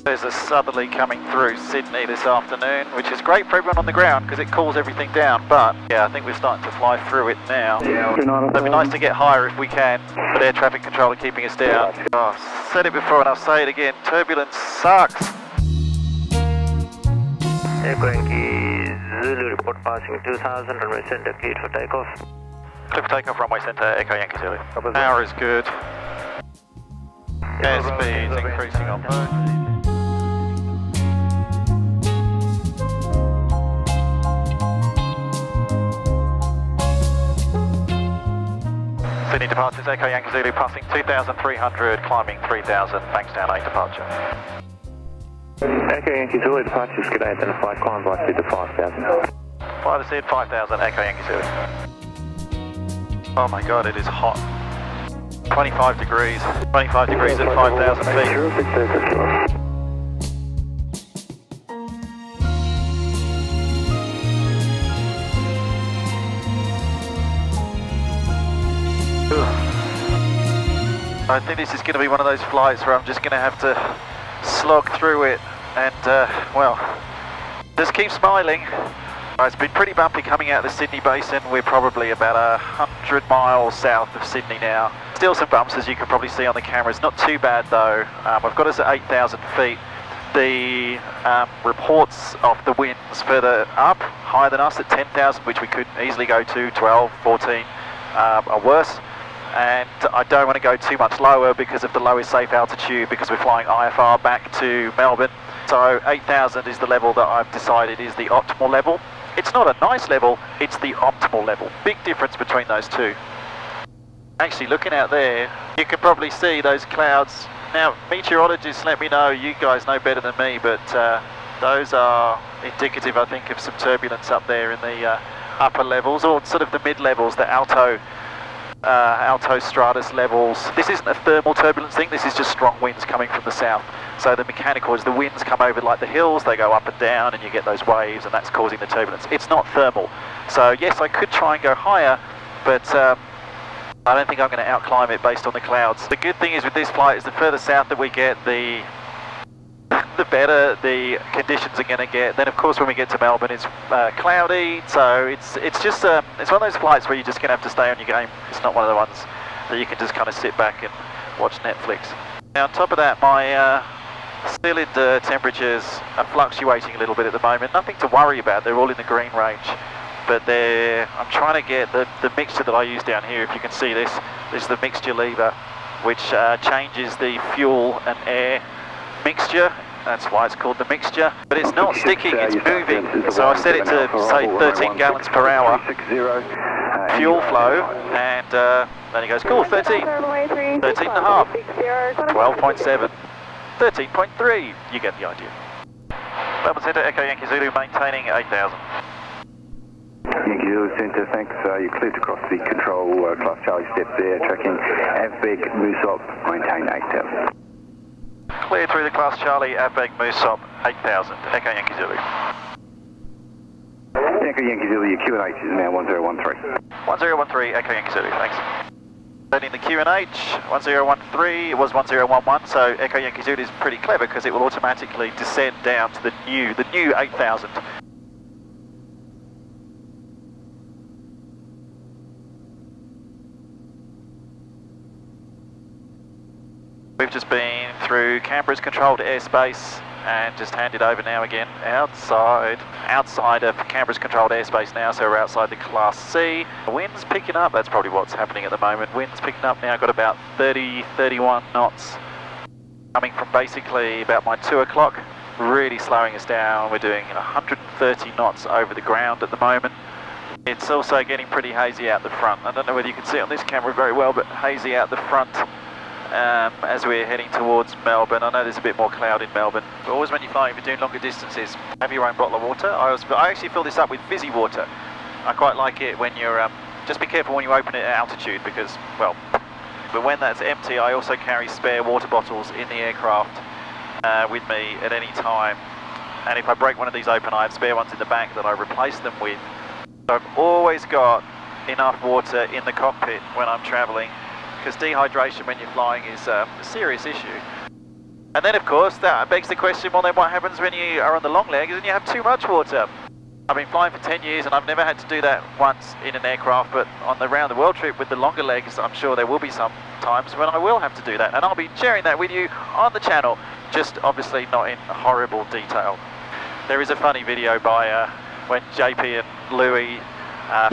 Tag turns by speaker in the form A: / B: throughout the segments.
A: There's a southerly coming through Sydney this afternoon, which is great for everyone on the ground because it cools everything down, but yeah, I think we're starting to fly through it now. It'd be nice to get higher if we can, but air traffic control are keeping us down. Oh, I've said it before and I'll say it again, turbulence sucks.
B: Echo Yankee Zulu report passing 2000, runway center cleared for takeoff.
A: Clear for takeoff, runway center, Echo Yankee Zulu. Power is good. Airspeed is increasing on board. Sydney departures, Echo Yankee Zulu passing 2,300, climbing 3,000, banks down 8 departure.
B: Echo Yankee Zulu departures, good day, identified, climb by speed to 5,000.
A: Fly to SID 5,000, Echo Yankee Zulu. Oh my god, it is hot. 25 degrees, 25 degrees at 5,000 feet. I think this is going to be one of those flights where I'm just going to have to slog through it and, well, just keep smiling. It's been pretty bumpy coming out of the Sydney Basin. We're probably about 100 miles south of Sydney now. Still some bumps, as you can probably see on the cameras. Not too bad though. I've got us at 8,000 feet. The reports of the winds further up, higher than us at 10,000, which we could easily go to, 12, 14, are worse. And I don't want to go too much lower because of the lowest safe altitude, because we're flying IFR back to Melbourne. So 8,000 is the level that I've decided is the optimal level. It's not a nice level, it's the optimal level. Big difference between those two. Actually, looking out there, you can probably see those clouds. Now, meteorologists let me know, you guys know better than me, but those are indicative, I think, of some turbulence up there in the upper levels, or sort of the mid-levels, the alto stratus levels. This isn't a thermal turbulence thing, this is just strong winds coming from the south. So the mechanical is the winds come over like the hills, they go up and down and you get those waves, and that's causing the turbulence. It's not thermal. So yes, I could try and go higher, but I don't think I'm going to outclimb it based on the clouds. The good thing is with this flight is the further south that we get, the better the conditions are going to get. Then of course when we get to Melbourne it's cloudy, so it's just it's one of those flights where you're just going to have to stay on your game. It's not one of the ones that you can just kind of sit back and watch Netflix. Now on top of that, my cylinder temperatures are fluctuating a little bit at the moment. Nothing to worry about, they're all in the green range, but I'm trying to get the mixture that I use down here. If you can see this is the mixture lever, which changes the fuel and air mixture. That's why it's called the mixture, but it's not sticking, it's moving. So I set it to say 13 gallons per hour fuel flow, and then he goes, cool, 13, 13 and a half, 12.7, 13.3, you get the idea. Melbourne Centre, Echo Yankee Zulu, maintaining 8,000.
C: Yankee Zulu Centre, thanks. You're cleared to cross the control, Class Charlie step there, tracking Avbeg Moosop, maintain 8,000.
A: Clear through the Class Charlie, Avbeg Moosop, 8,000, Echo Yankee Zulu.
C: Echo Yankee Zulu, your QNH is now 1013.
A: 1013, Echo Yankee Zulu, thanks. Setting the QNH, 1013, it was 1011, so Echo Yankee Zulu is pretty clever because it will automatically descend down to the new 8,000. We've just been through Canberra's controlled airspace and just handed over now again outside of Canberra's controlled airspace now, so we're outside the Class C. The wind's picking up, that's probably what's happening at the moment. Wind's picking up now, got about 30, 31 knots coming from basically about my 2 o'clock, really slowing us down. We're doing 130 knots over the ground at the moment. It's also getting pretty hazy out the front. I don't know whether you can see on this camera very well, but hazy out the front. As we're heading towards Melbourne. I know there's a bit more cloud in Melbourne, but always when you're flying, if you're doing longer distances, have your own bottle of water. I actually fill this up with fizzy water. I quite like it when you're, just be careful when you open it at altitude because, well, but when that's empty, I also carry spare water bottles in the aircraft with me at any time. And if I break one of these open, I have spare ones in the back that I replace them with. So I've always got enough water in the cockpit when I'm traveling, because dehydration when you're flying is a serious issue. And then of course that begs the question, well then what happens when you are on the long leg and you have too much water? I've been flying for 10 years and I've never had to do that once in an aircraft, but on the round the world trip with the longer legs, I'm sure there will be some times when I will have to do that, and I'll be sharing that with you on the channel, just obviously not in horrible detail. There is a funny video by when JP and Louis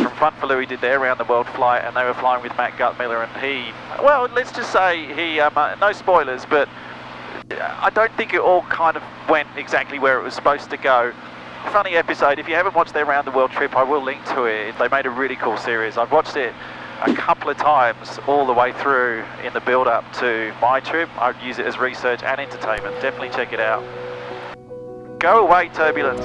A: from Front for Louis did their round the world flight, and they were flying with Matt Guttmiller, and he, well, let's just say he, no spoilers, but I don't think it all kind of went exactly where it was supposed to go. Funny episode. If you haven't watched their round the world trip, I will link to it. They made a really cool series. I've watched it a couple of times all the way through in the build up to my trip. I'd use it as research and entertainment. Definitely check it out. Go away, turbulence.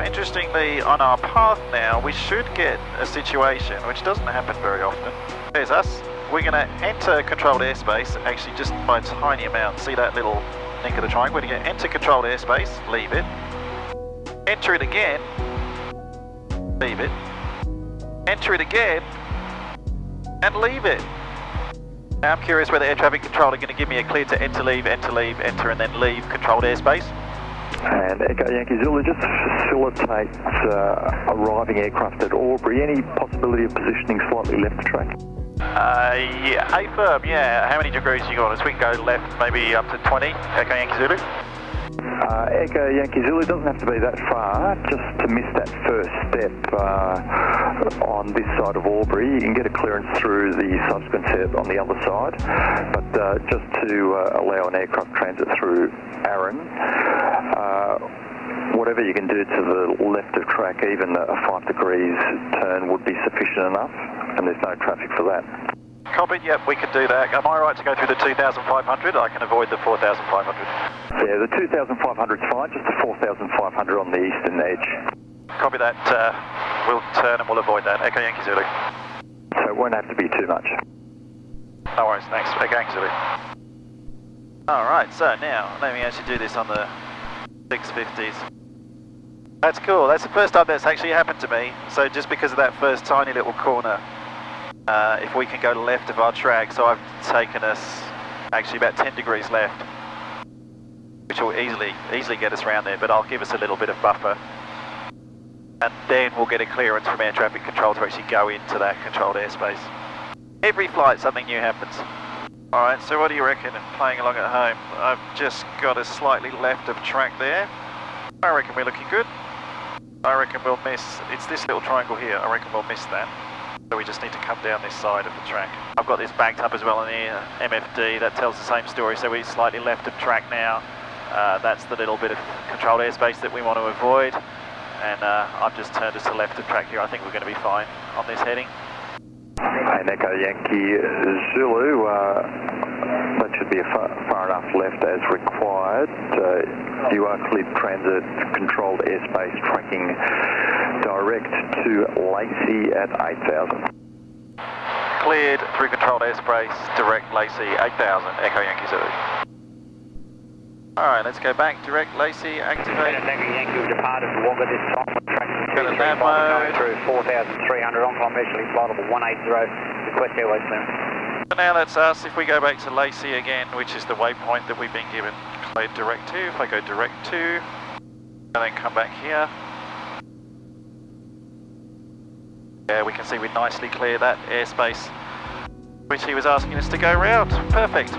A: Interestingly, on our path now, we should get a situation which doesn't happen very often. There's us. We're going to enter controlled airspace, actually just by a tiny amount. See that little nick of the triangle? We're going to enter controlled airspace, leave it. Enter it again, leave it. Enter it again, and leave it. Now I'm curious whether air traffic control are going to give me a clear to enter, enter, and then leave controlled airspace.
D: And Echo Yankee Zulu, just facilitates arriving aircraft at Albury. Any possibility of positioning slightly left of track?
A: Yeah, hey firm, yeah. How many degrees you got us? We can go left maybe up to 20, Echo Yankee Zulu.
D: Echo Yankee Zulu, doesn't have to be that far, just to miss that first step on this side of Albury. You can get a clearance through the subsequent set on the other side, but just to allow an aircraft transit through Arran, whatever you can do to the left of track, even a 5 degrees turn would be sufficient enough, and there's no traffic for that.
A: Copy, yep, we can do that. Am I right to go through the 2,500? I can avoid the 4,500.
D: Yeah, the 2,500 is fine, just the 4,500 on the eastern edge. Copy
A: that, we'll turn and we'll avoid that. Echo Yankee Zulu.
D: So it won't have to be too much.
A: No worries, thanks. Echo Yankee Zulu. Alright, so now, let me actually do this on the 650s. That's cool, that's the first time that's actually happened to me. So just because of that first tiny little corner, if we can go left of our track, so I've taken us actually about 10 degrees left, which will easily get us around there, but I'll give us a little bit of buffer. And then we'll get a clearance from air traffic control to actually go into that controlled airspace. Every flight something new happens. Alright, so what do you reckon? Playing along at home, I've just got us slightly left of track there. I reckon we're looking good. I reckon we'll miss, it's this little triangle here, I reckon we'll miss that. So we just need to come down this side of the track. I've got this banked up as well on the MFD, that tells the same story, so we're slightly left of track now. That's the little bit of controlled airspace that we want to avoid. And I've just turned us to left of track here. I think we're going to be fine on this heading.
D: And Echo Yankee Zulu, that should be far enough left as required. You are cleared transit controlled airspace, tracking direct to Lacey at 8,000.
A: Cleared through controlled airspace, direct Lacey 8,000, Echo Yankee Zulu. Alright, let's go back, direct Lacey, activate.
B: Echo Yankee, we've departed Wagga this time.
A: Go to nav mode.
B: Through 4,300, on commercially flightable 180, request airway clearance.
A: So now that's us. If we go back to Lacey again, which is the waypoint that we've been given, cleared direct to, if I go direct to, and then come back here. Yeah, we can see we nicely clear that airspace, which he was asking us to go round. Perfect.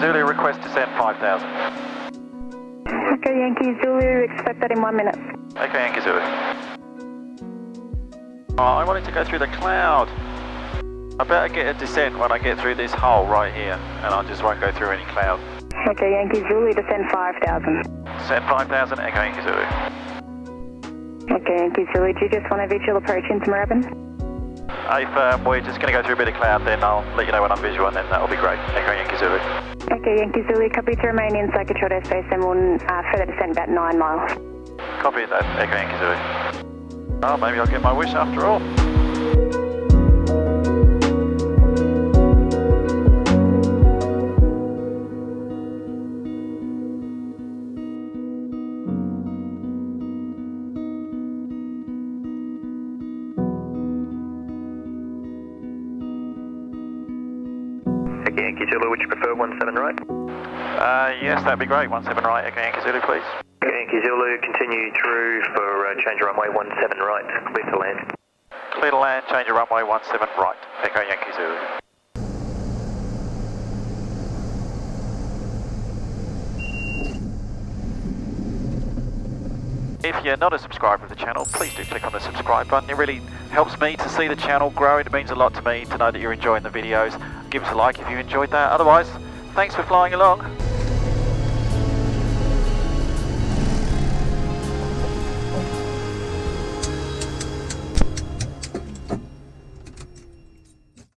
A: Zulu, request descent 5,000.
E: Echo Yankee Zulu, expect that in 1 minute.
A: Echo Yankee Zulu. Oh, I wanted to go through the cloud. I better get a descent when I get through this hole right here, and I just won't go through any cloud.
E: Okay, Yankee Zulu, descend 5,000.
A: Descend 5,000, Echo Yankee Zulu.
E: Okay, Yankee Zulu, do you just want a visual approach into Moorabbin?
A: If we're just going to go through a bit of cloud, then I'll let you know when I'm visual, and then that'll be great. Echo Yankee Zulu.
E: Okay, Yankee Zulu, copy to remain inside controlled airspace, and we'll further descend about 9 miles.
A: Copy that, Echo Yankee Zulu. Oh, maybe I'll get my wish after all.
B: Yankee Zulu, would you prefer 17 right?
A: Yes, that'd be great. 17 right, Echo Yankee Zulu, please.
B: Yankee Zulu, continue through for change of runway 17 right, clear to land.
A: Clear to land, change of runway 17 right, Echo Yankee Zulu. If you're not a subscriber of the channel, please do click on the subscribe button. It really helps me to see the channel grow. It means a lot to me to know that you're enjoying the videos. Give us a like if you enjoyed that. Otherwise, thanks for flying along.